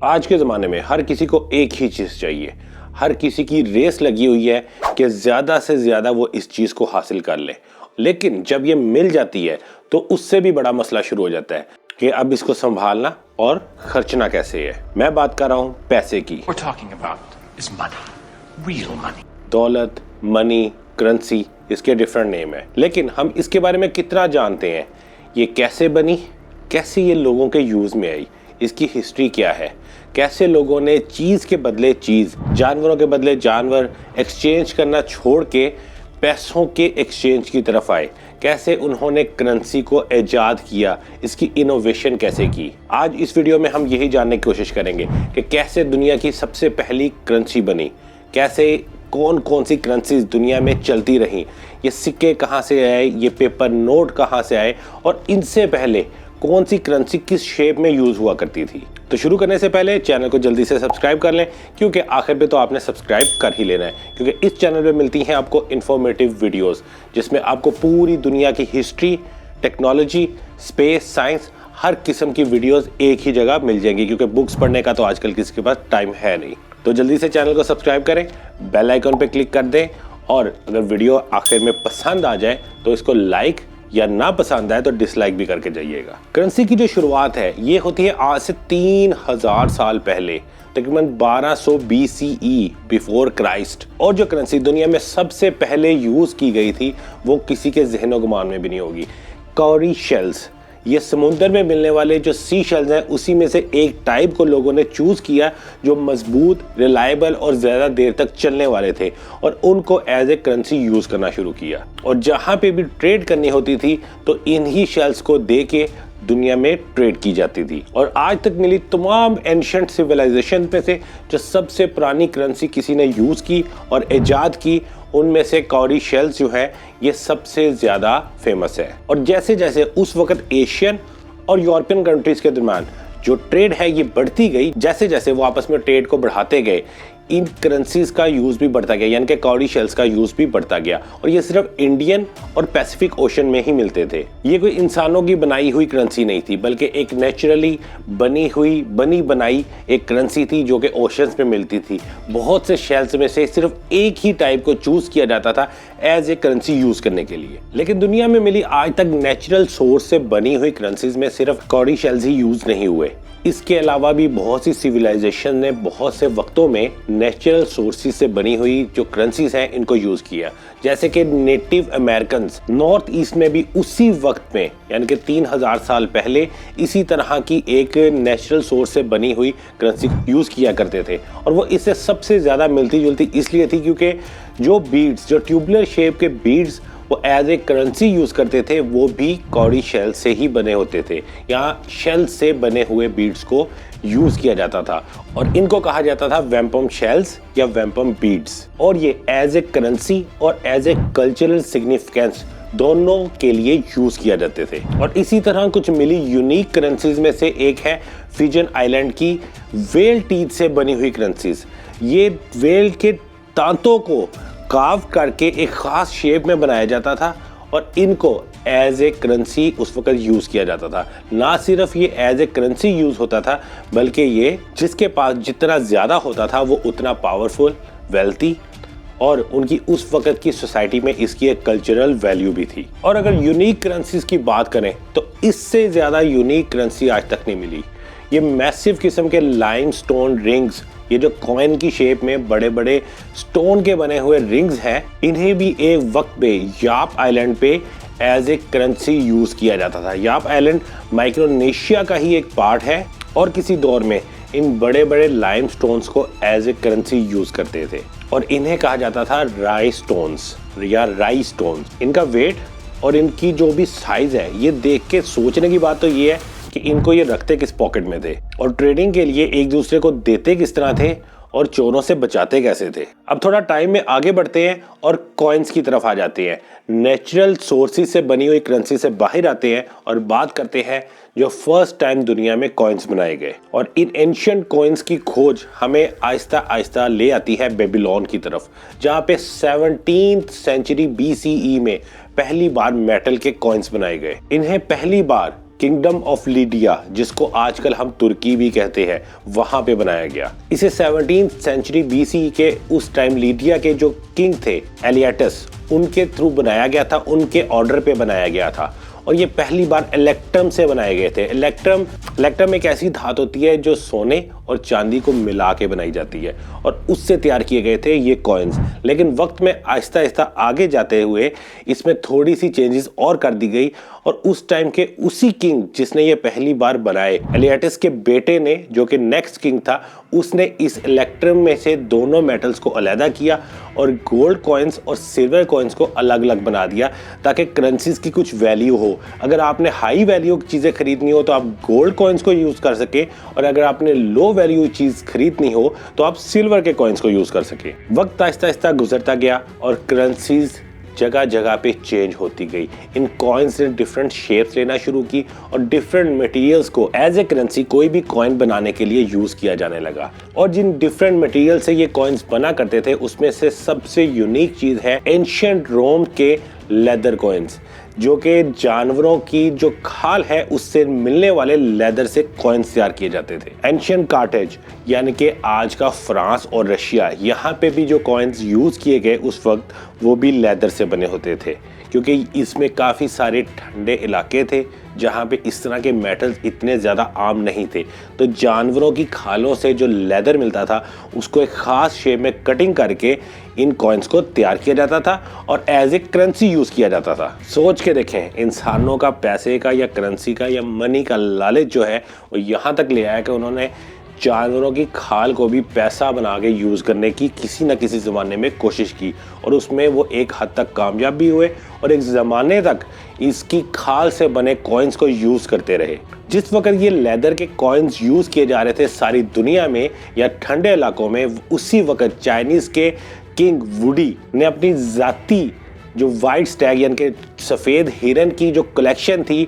आज के ज़माने में हर किसी को एक ही चीज़ चाहिए। हर किसी की रेस लगी हुई है कि ज़्यादा से ज़्यादा वो इस चीज़ को हासिल कर ले। लेकिन जब ये मिल जाती है तो उससे भी बड़ा मसला शुरू हो जाता है कि अब इसको संभालना और खर्चना कैसे है। मैं बात कर रहा हूँ पैसे की। We're talking about is money, real money. दौलत, मनी, करेंसी, इसके डिफरेंट नेम है, लेकिन हम इसके बारे में कितना जानते हैं? ये कैसे बनी, कैसे ये लोगों के यूज़ में आई, इसकी हिस्ट्री क्या है, कैसे लोगों ने चीज़ के बदले चीज़, जानवरों के बदले जानवर एक्सचेंज करना छोड़ के पैसों के एक्सचेंज की तरफ आए, कैसे उन्होंने करेंसी को ईजाद किया, इसकी इनोवेशन कैसे की। आज इस वीडियो में हम यही जानने की कोशिश करेंगे कि कैसे दुनिया की सबसे पहली करेंसी बनी, कैसे कौन कौन सी करेंसीज दुनिया में चलती रहीं, ये सिक्के कहाँ से आए, ये पेपर नोट कहाँ से आए और इनसे पहले कौन सी करेंसी किस शेप में यूज़ हुआ करती थी। तो शुरू करने से पहले चैनल को जल्दी से सब्सक्राइब कर लें, क्योंकि आखिर पे तो आपने सब्सक्राइब कर ही लेना है, क्योंकि इस चैनल पे मिलती हैं आपको इन्फॉर्मेटिव वीडियोस जिसमें आपको पूरी दुनिया की हिस्ट्री, टेक्नोलॉजी, स्पेस, साइंस, हर किस्म की वीडियोस एक ही जगह मिल जाएंगी, क्योंकि बुक्स पढ़ने का तो आजकल किसी के पास टाइम है नहीं। तो जल्दी से चैनल को सब्सक्राइब करें, बेल आइकन पे क्लिक कर दें और अगर वीडियो आखिर में पसंद आ जाए तो इसको लाइक या ना पसंद आए तो डिसलाइक भी करके जाइएगा। करेंसी की जो शुरुआत है ये होती है आज से 3000 साल पहले, तकरीबन 1200 BCE बिफोर क्राइस्ट। और जो करेंसी दुनिया में सबसे पहले यूज की गई थी वो किसी के ज़हन गुमान में भी नहीं होगी, कॉरी शेल्स। ये समुद्र में मिलने वाले जो सी शेल्स हैं उसी में से एक टाइप को लोगों ने चूज़ किया जो मजबूत, रिलायबल और ज़्यादा देर तक चलने वाले थे, और उनको एज ए करेंसी यूज़ करना शुरू किया। और जहाँ पे भी ट्रेड करनी होती थी तो इन्हीं शेल्स को दे के दुनिया में ट्रेड की जाती थी। और आज तक मिली तमाम एंशिएंट सिविलाइजेशन में से जो सबसे पुरानी करेंसी किसी ने यूज़ की और ईजाद की, उनमें से कॉरी शेल्स जो है ये सबसे ज़्यादा फेमस है। और जैसे जैसे उस वक्त एशियन और यूरोपियन कंट्रीज़ के दरम्यान जो ट्रेड है ये बढ़ती गई, जैसे जैसे वो आपस में ट्रेड को बढ़ाते गए, इन करेंसीज का यूज़ भी बढ़ता गया, यानी कि कॉरी शेल्स का यूज़ भी बढ़ता गया। और ये सिर्फ इंडियन और पैसिफिक ओशन में ही मिलते थे। ये कोई इंसानों की बनाई हुई करेंसी नहीं थी, बल्कि एक नेचुरली बनी बनाई एक करेंसी थी जो कि ओशंस में मिलती थी। बहुत से शेल्स में से सिर्फ एक ही टाइप को चूज़ किया जाता था एज ए करेंसी यूज़ करने के लिए। लेकिन दुनिया में मिली आज तक नेचुरल सोर्स से बनी हुई करेंसीज में सिर्फ कॉरी शेल्स ही यूज़ नहीं हुए। इसके अलावा भी बहुत सी सिविलाइजेशन ने बहुत से वक्तों में नेचुरल सोर्सेज से बनी हुई जो करेंसीज हैं इनको यूज़ किया। जैसे कि नेटिव अमेरिकन नॉर्थ ईस्ट में भी उसी वक्त में, यानी कि 3000 साल पहले, इसी तरह की एक नेचुरल सोर्स से बनी हुई करेंसी यूज़ किया करते थे। और वो इससे सबसे ज़्यादा मिलती जुलती इसलिए थी क्योंकि जो बीड्स, जो ट्यूबुलर शेप के बीड्स वो एज ए करेंसी यूज़ करते थे, वो भी कॉरी शेल से ही बने होते थे। यहाँ शेल से बने हुए बीड्स को यूज़ किया जाता था और इनको कहा जाता था वैम्पम शेल्स या वैम्पम बीड्स। और ये एज ए करेंसी और एज ए कल्चरल सिग्निफिकेंस दोनों के लिए यूज़ किया जाते थे। और इसी तरह कुछ मिली यूनिक करेंसीज में से एक है फिजन आइलैंड की वेल टीथ से बनी हुई करेंसीज। ये वेल के दांतों को कार्व करके एक ख़ास शेप में बनाया जाता था और इनको एज ए करेंसी उस वक्त यूज़ किया जाता था। ना सिर्फ ये एज ए करेंसी यूज़ होता था, बल्कि ये जिसके पास जितना ज़्यादा होता था वो उतना पावरफुल, वेल्थी, और उनकी उस वक्त की सोसाइटी में इसकी एक कल्चरल वैल्यू भी थी। और अगर यूनिक करेंसीज की बात करें तो इससे ज़्यादा यूनिक करेंसी आज तक नहीं मिली। ये मैसिव किस्म के लाइमस्टोन रिंग्स, ये जो कॉइन की शेप में बड़े बड़े स्टोन के बने हुए रिंग्स हैं, इन्हें भी एक वक्त पे याप आइलैंड पे एज ए करेंसी यूज़ किया जाता था। याप आइलैंड माइक्रोनेशिया का ही एक पार्ट है और किसी दौर में इन बड़े बड़े लाइम स्टोन्स को एज ए करेंसी यूज़ करते थे और इन्हें कहा जाता था राई स्टोन्स या राई स्टोन्स। इनका वेट और इनकी जो भी साइज़ है, ये देख के सोचने की बात तो ये है कि इनको ये रखते किस पॉकेट में थे और ट्रेडिंग के लिए एक दूसरे को देते किस तरह थे और चोरों से बचाते कैसे थे। अब थोड़ा टाइम में आगे बढ़ते हैं और कॉइन्स की तरफ आ जाते हैं। नेचुरल सोर्सेज से बनी हुई करेंसी से बाहर आते हैं और बात करते हैं जो फर्स्ट टाइम दुनिया में कॉइन्स बनाए गए। और इन एंशिएंट कॉइन्स की खोज हमें आहिस्ता आहिस्ता ले आती है बेबीलोन की तरफ, जहाँ पे 17th सेंचुरी BCE में पहली बार मेटल के कॉइन्स बनाए गए। इन्हें पहली बार किंगडम ऑफ लीडिया, जिसको आजकल हम तुर्की भी कहते हैं, वहां पे बनाया गया। इसे 17th सेंचुरी BC के उस टाइम लीडिया के जो किंग थे एलियाटस, उनके थ्रू बनाया गया था, उनके ऑर्डर पे बनाया गया था। और ये पहली बार इलेक्ट्रम से बनाए गए थे। इलेक्ट्रम एक ऐसी धातु होती है जो सोने और चांदी को मिला के बनाई जाती है और उससे तैयार किए गए थे ये कॉइन्स। लेकिन वक्त में आहिस्ता आहिस्ता आगे जाते हुए इसमें थोड़ी सी चेंजेस और कर दी गई और उस टाइम के उसी किंग जिसने ये पहली बार बनाए, एलियाटस के बेटे ने, जो कि नेक्स्ट किंग था, उसने इस इलेक्ट्रम में से दोनों मेटल्स को अलग किया और गोल्ड कॉइन्स और सिल्वर कॉइन्स को अलग अलग बना दिया ताकि करेंसीज की कुछ वैल्यू हो। अगर आपने हाई वैल्यू चीज़ें खरीदनी हो तो आप गोल्ड कॉइन्स को यूज़ कर सके और अगर आपने लो वैल्यू चीज़ खरीदनी हो तो आप सिल्वर के कॉइन्स को यूज़ कर सके। वक्त आहिस्ता आहिस्ता गुजरता गया और करेंसीज जगह जगह पे चेंज होती गई। इन कॉइन्स ने डिफरेंट शेप्स लेना शुरू की और डिफरेंट मटेरियल्स को एज ए करेंसी कोई भी कॉइन बनाने के लिए यूज किया जाने लगा। और जिन डिफरेंट मटेरियल से ये कॉइन्स बना करते थे उसमें से सबसे यूनिक चीज है एंशिएंट रोम के लेदर कॉइन्स, जो कि जानवरों की जो खाल है उससे मिलने वाले लेदर से कॉइन्स तैयार किए जाते थे। एंशिएंट कार्टेज यानी कि आज का फ्रांस और रशिया, यहाँ पे भी जो कॉइन्स यूज किए गए उस वक्त वो भी लेदर से बने होते थे, क्योंकि इसमें काफ़ी सारे ठंडे इलाके थे जहाँ पे इस तरह के मेटल्स इतने ज़्यादा आम नहीं थे। तो जानवरों की खालों से जो लेदर मिलता था उसको एक ख़ास शेप में कटिंग करके इन कॉइन्स को तैयार किया जाता था और एज ए करेंसी यूज़ किया जाता था। सोच के देखें, इंसानों का पैसे का या करेंसी का या मनी का लालच जो है वो यहाँ तक ले आया कि उन्होंने जानवरों की खाल को भी पैसा बना के यूज़ करने की किसी न किसी ज़माने में कोशिश की और उसमें वो एक हद तक कामयाब भी हुए और एक ज़माने तक इसकी खाल से बने कॉइन्स को यूज़ करते रहे। जिस वक्त ये लेदर के कॉइन्स यूज़ किए जा रहे थे सारी दुनिया में या ठंडे इलाकों में, उसी वक्त चाइनीज़ के किंग वुडी ने अपनी ज़ाती जो वाइट स्टैग यानी कि सफ़ेद हिरन की जो कलेक्शन थी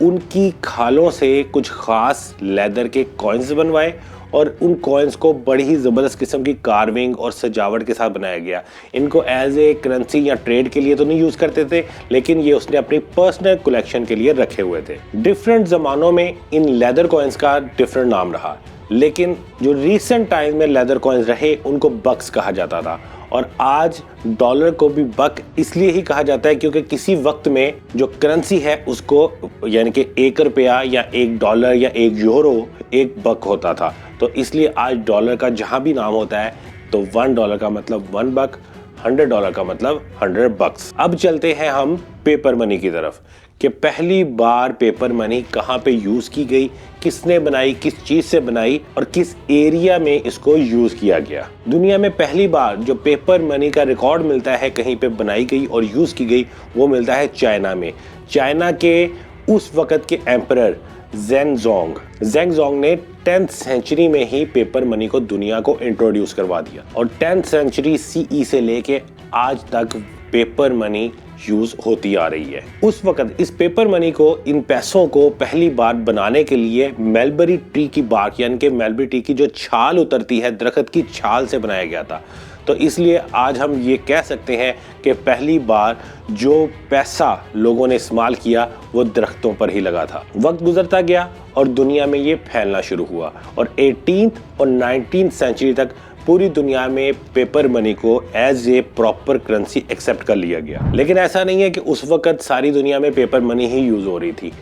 उनकी खालों से कुछ ख़ास लेदर के कॉइन्स बनवाए और उन कॉइन्स को बड़ी ही ज़बरदस्त किस्म की कार्विंग और सजावट के साथ बनाया गया। इनको एज ए करेंसी या ट्रेड के लिए तो नहीं यूज़ करते थे, लेकिन ये उसने अपनी पर्सनल कलेक्शन के लिए रखे हुए थे। डिफरेंट ज़मानों में इन लेदर कॉइन्स का डिफरेंट नाम रहा, लेकिन जो रिसेंट टाइम में लेदर कॉइन्स रहे उनको बक्स कहा जाता था और आज डॉलर को भी बक इसलिए ही कहा जाता है क्योंकि किसी वक्त में जो करेंसी है उसको यानी कि ₹1 या $1 या €1 एक बक होता था। तो इसलिए आज डॉलर का जहां भी नाम होता है तो $1 का मतलब 1 बक, $100 का मतलब 100 बक्स। अब चलते हैं हम पेपर मनी की तरफ कि पहली बार पेपर मनी कहाँ पे यूज की गई, किसने बनाई, किस चीज से बनाई और किस एरिया में इसको यूज किया गया। दुनिया में पहली बार जो पेपर मनी का रिकॉर्ड मिलता है कहीं पे बनाई गई और यूज की गई वो मिलता है चाइना में। चाइना के उस वक्त के एम्परर ज़ेंगज़ोंग ने 10th सेंचुरी में ही पेपर मनी को दुनिया को इंट्रोड्यूस करवा दिया और 10th सेंचुरी CE से लेके आज तक पेपर मनी यूज होती आ रही है। उस वक्त इस पेपर मनी को, इन पैसों को पहली बार बनाने के लिए मलबरी ट्री की बार्क यानी कि मलबरी ट्री की जो छाल उतरती है, दरख्त की छाल से बनाया गया था। तो इसलिए आज हम ये कह सकते हैं कि पहली बार जो पैसा लोगों ने इस्तेमाल किया वो दरख्तों पर ही लगा था। वक्त गुजरता गया और दुनिया में ये फैलना शुरू हुआ और 18th और 19th सेंचुरी तक पूरी दुनिया में पेपर मनी को as a proper currency accept कर लिया गया। लेकिन ऐसा नहीं है कि उस वक्त सारी दुनिया में पेपर मनी ही यूज हो रही थी।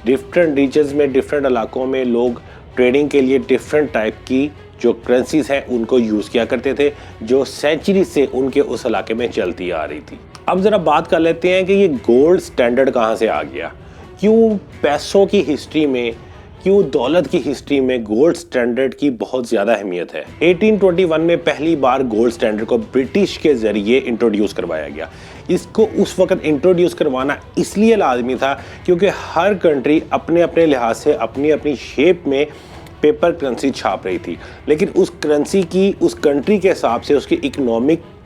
डिफरेंट रीजन्स में, डिफरेंट इलाकों में लोग ट्रेडिंग के लिए डिफरेंट टाइप की जो करेंसीज हैं उनको यूज़ किया करते थे जो सेंचुरी से उनके उस इलाके में चलती आ रही थी। अब ज़रा बात कर लेते हैं कि ये गोल्ड स्टैंडर्ड कहाँ से आ गया, क्यों पैसों की हिस्ट्री में, क्यों दौलत की हिस्ट्री में गोल्ड स्टैंडर्ड की बहुत ज़्यादा अहमियत है। 1821 में पहली बार गोल्ड स्टैंडर्ड को ब्रिटिश के ज़रिए इंट्रोड्यूस करवाया गया। इसको उस वक्त इंट्रोड्यूस करवाना इसलिए लाजमी था क्योंकि हर कंट्री अपने अपने लिहाज से अपनी अपनी शेप में पेपर करेंसी छाप रही थी, लेकिन उस करेंसी की उस कंट्री के हिसाब से, उसकी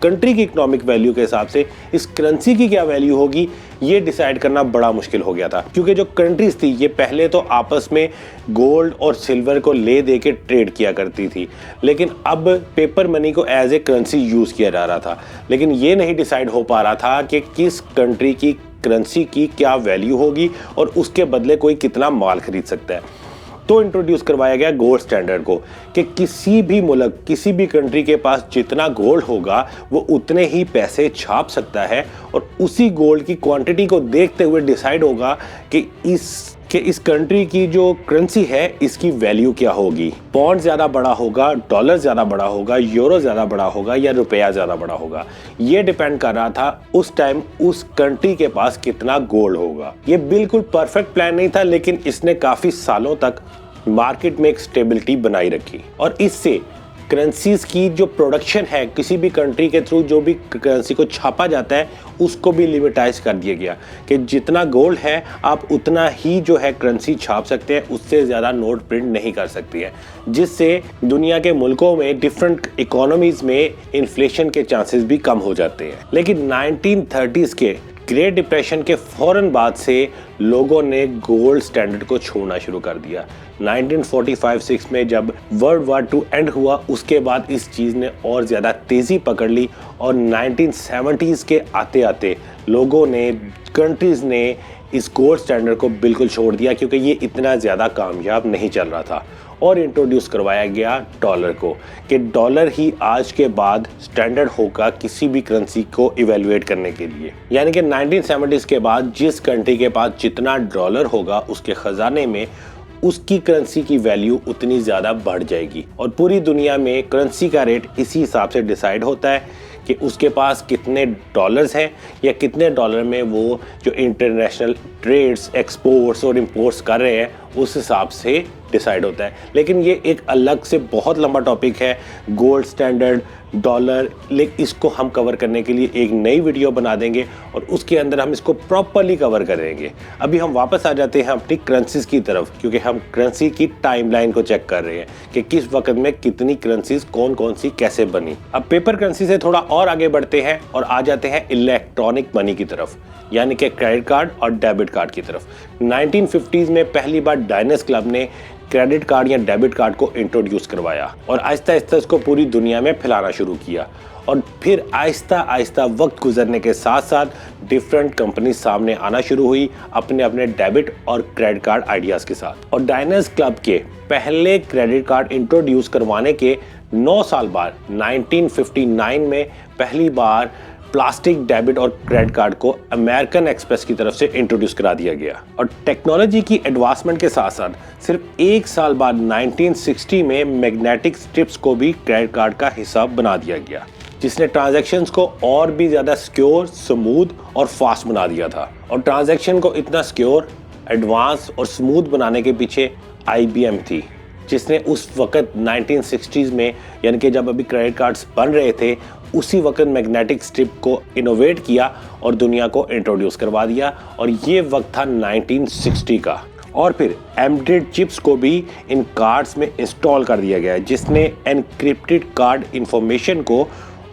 कंट्री की इकोनॉमिक वैल्यू के हिसाब से इस करेंसी की क्या वैल्यू होगी ये डिसाइड करना बड़ा मुश्किल हो गया था। क्योंकि जो कंट्रीज थी ये पहले तो आपस में गोल्ड और सिल्वर को ले दे के ट्रेड किया करती थी, लेकिन अब पेपर मनी को एज ए करेंसी यूज़ किया जा रहा था। लेकिन ये नहीं डिसाइड हो पा रहा था कि किस कंट्री की करेंसी की क्या वैल्यू होगी और उसके बदले कोई कितना माल खरीद सकता है। तो इंट्रोड्यूस करवाया गया गोल्ड स्टैंडर्ड को कि किसी भी मुल्क, किसी भी कंट्री के पास जितना गोल्ड होगा वो उतने ही पैसे छाप सकता है और उसी गोल्ड की क्वांटिटी को देखते हुए डिसाइड होगा कि इस कंट्री की जो करेंसी है इसकी वैल्यू क्या होगी। पौंड ज़्यादा बड़ा होगा, डॉलर ज़्यादा बड़ा होगा, यूरो ज़्यादा बड़ा होगा या रुपया ज़्यादा बड़ा होगा। ये डिपेंड कर रहा था उस टाइम उस कंट्री के पास कितना गोल्ड होगा। ये बिल्कुल परफेक्ट प्लान नहीं था, लेकिन इसने काफ़ी सालों तक मार्केट में एक स्टेबिलिटी बनाई रखी और इससे करेंसीज की जो प्रोडक्शन है, किसी भी कंट्री के थ्रू जो भी करेंसी को छापा जाता है उसको भी लिमिटाइज कर दिया गया कि जितना गोल्ड है आप उतना ही जो है करेंसी छाप सकते हैं, उससे ज़्यादा नोट प्रिंट नहीं कर सकती है, जिससे दुनिया के मुल्कों में डिफरेंट इकोनॉमीज में इन्फ्लेशन के चांसेस भी कम हो जाते हैं। लेकिन 1930s के ग्रेट डिप्रेशन के फौरन बाद से लोगों ने गोल्ड स्टैंडर्ड को छोड़ना शुरू कर दिया। 1945-6 में जब वर्ल्ड वार 2 एंड हुआ उसके बाद इस चीज़ ने और ज़्यादा तेज़ी पकड़ ली और 1970s के आते आते लोगों ने, कंट्रीज़ ने इस गोल्ड स्टैंडर्ड को बिल्कुल छोड़ दिया क्योंकि ये इतना ज़्यादा कामयाब नहीं चल रहा था और इंट्रोड्यूस करवाया गया डॉलर को कि डॉलर ही आज के बाद स्टैंडर्ड होगा किसी भी करेंसी को इवेलुएट करने के लिए। यानी कि 1970s के बाद जिस कंट्री के पास जितना डॉलर होगा उसके खजाने में उसकी करेंसी की वैल्यू उतनी ज़्यादा बढ़ जाएगी और पूरी दुनिया में करेंसी का रेट इसी हिसाब से डिसाइड होता है कि उसके पास कितने डॉलर्स हैं या कितने डॉलर में वो जो इंटरनेशनल ट्रेड्स, एक्सपोर्ट्स और इंपोर्ट्स कर रहे हैं उस हिसाब से डिसाइड होता है। लेकिन ये एक अलग से बहुत लंबा टॉपिक है, गोल्ड स्टैंडर्ड, डॉलर, लेकिन इसको हम कवर करने के लिए एक नई वीडियो बना देंगे और उसके अंदर हम इसको प्रॉपरली कवर करेंगे। अभी हम वापस आ जाते हैं अपनी करेंसीज की तरफ क्योंकि हम करेंसी की टाइमलाइन को चेक कर रहे हैं कि किस वक्त में कितनी करेंसीज कौन कौन सी कैसे बनी। अब पेपर करेंसी से थोड़ा और आगे बढ़ते हैं और आ जाते हैं इलेक्ट्रॉनिक मनी की तरफ, यानी कि क्रेडिट कार्ड और डेबिट कार्ड की तरफ। 1950s में पहली बार डायनेस क्लब ने क्रेडिट कार्ड या डेबिट कार्ड को इंट्रोड्यूस करवाया और आहिस्ता आहिस्ता इसको पूरी दुनिया में फैलाना शुरू किया और फिर आहिस्ता आहिस्ता वक्त गुजरने के साथ साथ डिफरेंट कंपनी सामने आना शुरू हुई अपने अपने डेबिट और क्रेडिट कार्ड आइडियाज़ के साथ। और डायनेस क्लब के पहले क्रेडिट कार्ड इंट्रोड्यूस करवाने के 9 साल बाद 1959 में पहली बार प्लास्टिक डेबिट और क्रेडिट कार्ड को अमेरिकन एक्सप्रेस की तरफ से इंट्रोड्यूस करा दिया गया। और टेक्नोलॉजी की एडवांसमेंट के साथ साथ सिर्फ 1 साल बाद 1960 में मैग्नेटिक स्ट्रिप्स को भी क्रेडिट कार्ड का हिस्सा बना दिया गया, जिसने ट्रांजैक्शंस को और भी ज़्यादा सिक्योर, स्मूथ और फास्ट बना दिया था। और ट्रांजैक्शन को इतना सिक्योर, एडवांस और स्मूथ बनाने के पीछे IBM थी, जिसने उस वक्त 1960s में, यानी कि जब अभी क्रेडिट कार्ड्स बन रहे थे, उसी वक्त मैग्नेटिक स्ट्रिप को इनोवेट किया और दुनिया को इंट्रोड्यूस करवा दिया और ये वक्त था 1960 का। और फिर एम्बेडेड चिप्स को भी इन कार्ड्स में इंस्टॉल कर दिया गया है, जिसने एनक्रिप्टेड कार्ड इंफॉर्मेशन को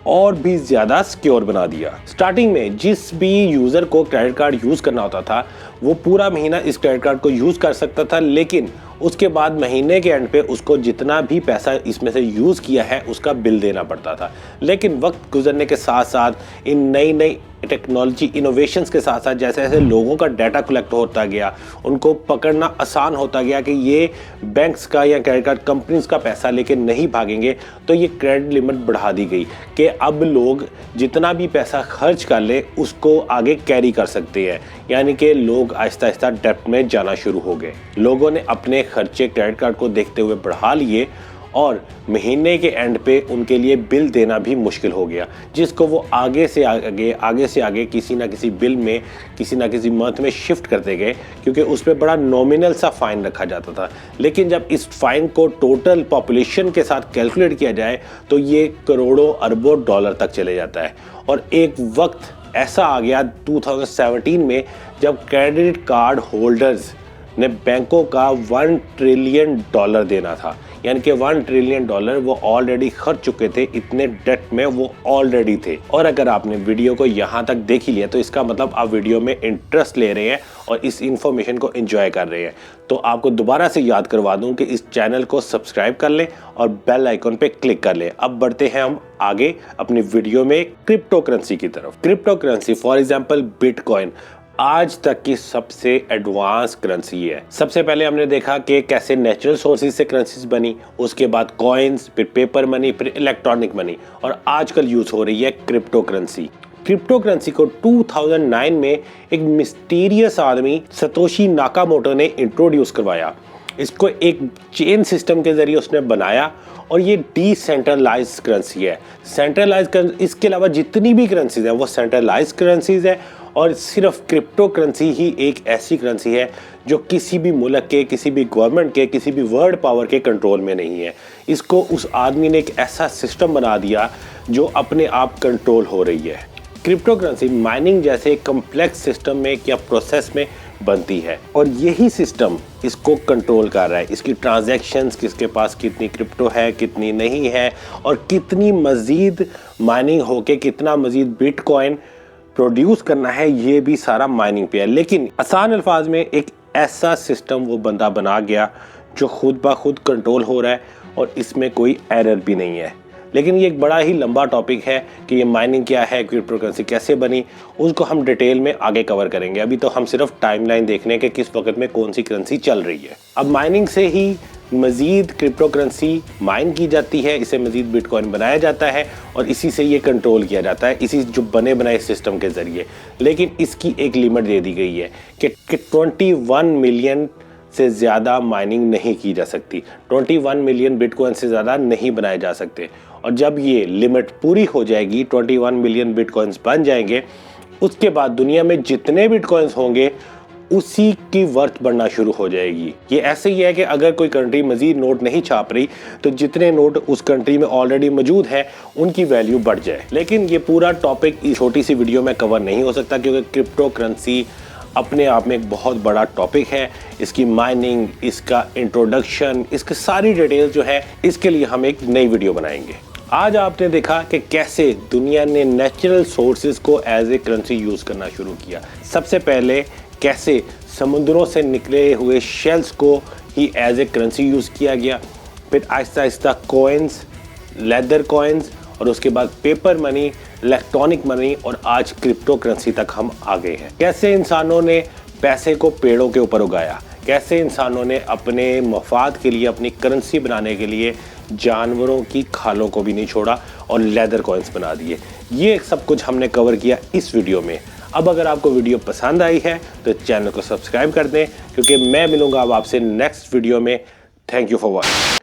और भी ज़्यादा सिक्योर बना दिया। स्टार्टिंग में जिस भी यूज़र को क्रेडिट कार्ड यूज़ करना होता था वो पूरा महीना इस क्रेडिट कार्ड को यूज़ कर सकता था, लेकिन उसके बाद महीने के एंड पे उसको जितना भी पैसा इसमें से यूज़ किया है उसका बिल देना पड़ता था। लेकिन वक्त गुजरने के साथ साथ इन नई नई टेक्नोलॉजी इनोवेशंस के साथ साथ जैसे जैसे लोगों का डाटा कलेक्ट होता गया, उनको पकड़ना आसान होता गया कि ये बैंक्स का या क्रेडिट कार्ड कंपनीज का पैसा लेके नहीं भागेंगे, तो ये क्रेडिट लिमिट बढ़ा दी गई कि अब लोग जितना भी पैसा खर्च कर ले उसको आगे कैरी कर सकते हैं। यानी कि लोग आहिस्ता आहिस्ता डेब्ट में जाना शुरू हो गए। लोगों ने अपने खर्चे क्रेडिट कार्ड को देखते हुए बढ़ा लिए और महीने के एंड पे उनके लिए बिल देना भी मुश्किल हो गया, जिसको वो आगे से आगे किसी ना किसी बिल में, किसी ना किसी मंथ में शिफ्ट करते गए, क्योंकि उस पर बड़ा नॉमिनल सा फ़ाइन रखा जाता था। लेकिन जब इस फ़ाइन को टोटल पॉपुलेशन के साथ कैलकुलेट किया जाए तो ये करोड़ों अरबों डॉलर तक चले जाता है। और एक वक्त ऐसा आ गया 2017 में जब क्रेडिट कार्ड होल्डर्स ने बैंकों का $1 ट्रिलियन देना था, यानी कि $1 ट्रिलियन वो ऑलरेडी खर्च चुके थे, इतने डेट में वो ऑलरेडी थे। और अगर आपने वीडियो को यहाँ तक देख ही लिया तो इसका मतलब आप वीडियो में इंटरेस्ट ले रहे हैं और इस इंफॉर्मेशन को एंजॉय कर रहे हैं। तो आपको दोबारा से याद करवा दूं कि इस चैनल को सब्सक्राइब कर लें और बेल आइकन पे क्लिक कर लें। अब बढ़ते हैं हम आगे अपनी वीडियो में क्रिप्टो करेंसी की तरफ। Crypto currency for example bitcoin आज तक की सबसे एडवांस करेंसी है। सबसे पहले हमने देखा कि कैसे नेचुरल सोर्सेज से करेंसीज बनी, उसके बाद कॉइन्स, फिर पेपर मनी, फिर इलेक्ट्रॉनिक मनी, और आजकल यूज हो रही है क्रिप्टो करेंसी। क्रिप्टो करेंसी को 2009 में एक मिस्टीरियस आदमी सतोशी नाकामोटो ने इंट्रोड्यूस करवाया। इसको एक चेन सिस्टम के जरिए उसने बनाया और ये डिसेंट्रलाइज्ड करेंसी है। सेंट्रलाइज्ड, इसके अलावा जितनी भी करेंसीज हैं वो सेंट्रलाइज्ड करेंसीज है, और सिर्फ क्रिप्टो करेंसी ही एक ऐसी करेंसी है जो किसी भी मुल्क के, किसी भी गवर्नमेंट के, किसी भी वर्ल्ड पावर के कंट्रोल में नहीं है। इसको उस आदमी ने एक ऐसा सिस्टम बना दिया जो अपने आप कंट्रोल हो रही है। क्रिप्टो करेंसी माइनिंग जैसे कम्प्लेक्स सिस्टम में या प्रोसेस में बनती है, और यही सिस्टम इसको कंट्रोल कर रहा है। इसकी ट्रांजैक्शंस, किसके पास कितनी क्रिप्टो है, कितनी नहीं है, और कितनी मज़ीद माइनिंग होके कितना मज़ीद बिटकॉइन प्रोड्यूस करना है, ये भी सारा माइनिंग पे है। लेकिन आसान अल्फाज में एक ऐसा सिस्टम वो बंदा बना गया जो खुद ब खुद कंट्रोल हो रहा है और इसमें कोई एरर भी नहीं है। लेकिन ये एक बड़ा ही लंबा टॉपिक है कि ये माइनिंग क्या है, क्रिप्टो करेंसी कैसे बनी, उसको हम डिटेल में आगे कवर करेंगे। अभी तो हम सिर्फ टाइमलाइन देखने के किस वक्त में कौन सी करेंसी चल रही है। अब माइनिंग से ही मज़ीद क्रिप्टो करेंसी माइन की जाती है, इसे मज़ीद बिटकॉइन बनाया जाता है और इसी से ये कंट्रोल किया जाता है, इसी जो बने बनाए सिस्टम के ज़रिए। लेकिन इसकी एक लिमिट दे दी गई है कि 21 मिलियन से ज़्यादा माइनिंग नहीं की जा सकती, 21 मिलियन बिटकॉइन से ज़्यादा नहीं बनाए जा सकते। और जब ये लिमिट पूरी हो जाएगी, 21 मिलियन बिटकॉइंस बन जाएंगे, उसके बाद दुनिया में जितने बिटकॉइंस होंगे उसी की वर्थ बढ़ना शुरू हो जाएगी। ये ऐसे ही है कि अगर कोई कंट्री मजीद नोट नहीं छाप रही तो जितने नोट उस कंट्री में ऑलरेडी मौजूद है उनकी वैल्यू बढ़ जाए। लेकिन ये पूरा टॉपिक इस छोटी सी वीडियो में कवर नहीं हो सकता, क्योंकि क्रिप्टो करेंसी अपने आप में एक बहुत बड़ा टॉपिक है। इसकी माइनिंग, इसका इंट्रोडक्शन, इसकी सारी डिटेल्स जो है, इसके लिए हम एक नई वीडियो बनाएंगे। आज आपने देखा कि कैसे दुनिया ने नेचुरल सोर्सेज को एज ए करेंसी यूज़ करना शुरू किया। सबसे पहले कैसे समुद्रों से निकले हुए शेल्स को ही एज ए करेंसी यूज़ किया गया, फिर Aahista Aahista coins, leather coins, और उसके बाद पेपर मनी, इलेक्ट्रॉनिक मनी, और आज क्रिप्टो करेंसी तक हम आ गए हैं। कैसे इंसानों ने पैसे को पेड़ों के ऊपर उगाया, कैसे इंसानों ने अपने मफाद के लिए, अपनी करेंसी बनाने के लिए जानवरों की खालों को भी नहीं छोड़ा और लेदर कॉइन्स बना दिए। ये सब कुछ हमने कवर किया इस वीडियो में। अब अगर आपको वीडियो पसंद आई है तो चैनल को सब्सक्राइब कर दें, क्योंकि मैं मिलूंगा अब आपसे नेक्स्ट वीडियो में। Thank you for watching.